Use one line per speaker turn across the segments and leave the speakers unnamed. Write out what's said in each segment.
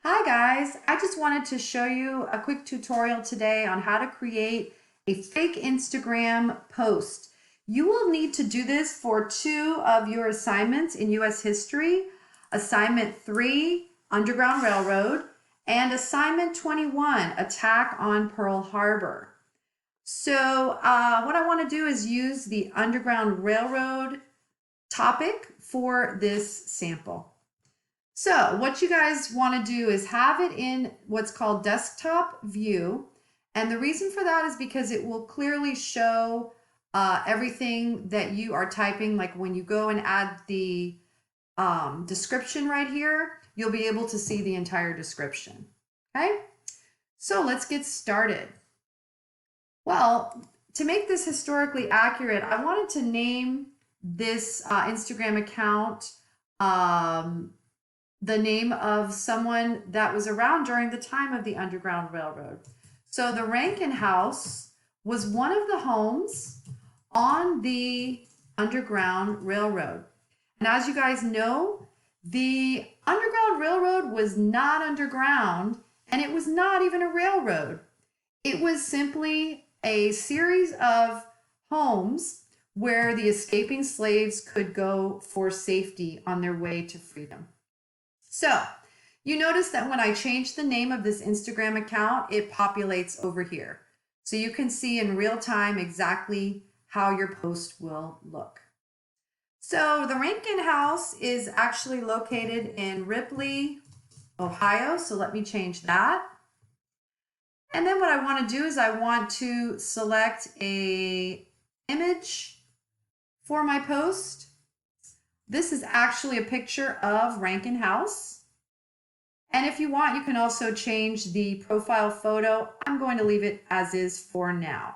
Hi guys, I just wanted to show you a quick tutorial today on how to create a fake Instagram post. You will need to do this for two of your assignments in US history, assignment 3, Underground Railroad, and assignment 21, Attack on Pearl Harbor. So what I want to do is use the Underground Railroad topic for this sample. So what you guys want to do is have it in what's called desktop view. And the reason for that is because it will clearly show everything that you are typing. Like when you go and add the description right here, you'll be able to see the entire description. Okay, so let's get started. Well, to make this historically accurate, I wanted to name this Instagram account the name of someone that was around during the time of the Underground Railroad. So the Rankin House was one of the homes on the Underground Railroad. And as you guys know, the Underground Railroad was not underground and it was not even a railroad. It was simply a series of homes where the escaping slaves could go for safety on their way to freedom. So you notice that when I change the name of this Instagram account, it populates over here. So you can see in real time exactly how your post will look. So the Rankin House is actually located in Ripley, Ohio. So let me change that. And then what I want to do is I want to select a image for my post. This is actually a picture of Rankin House. And if you want, you can also change the profile photo. I'm going to leave it as is for now.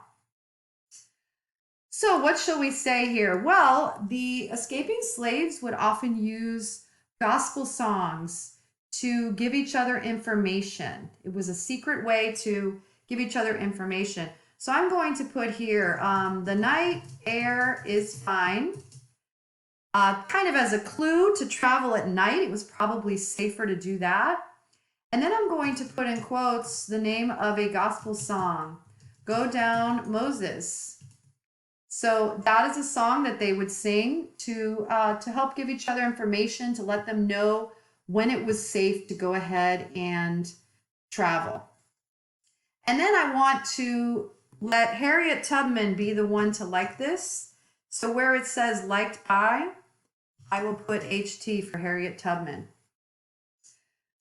So what shall we say here? Well, the escaping slaves would often use gospel songs to give each other information. It was a secret way to give each other information. So I'm going to put here, the night air is fine. Kind of as a clue to travel at night, it was probably safer to do that. And then I'm going to put in quotes the name of a gospel song, Go Down Moses. So that is a song that they would sing to help give each other information, to let them know when it was safe to go ahead and travel. And then I want to let Harriet Tubman be the one to like this. So where it says liked by, I will put HT for Harriet Tubman.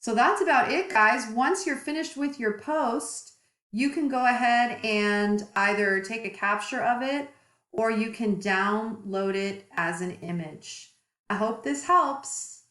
So that's about it, guys. Once you're finished with your post, you can go ahead and either take a capture of it or you can download it as an image. I hope this helps.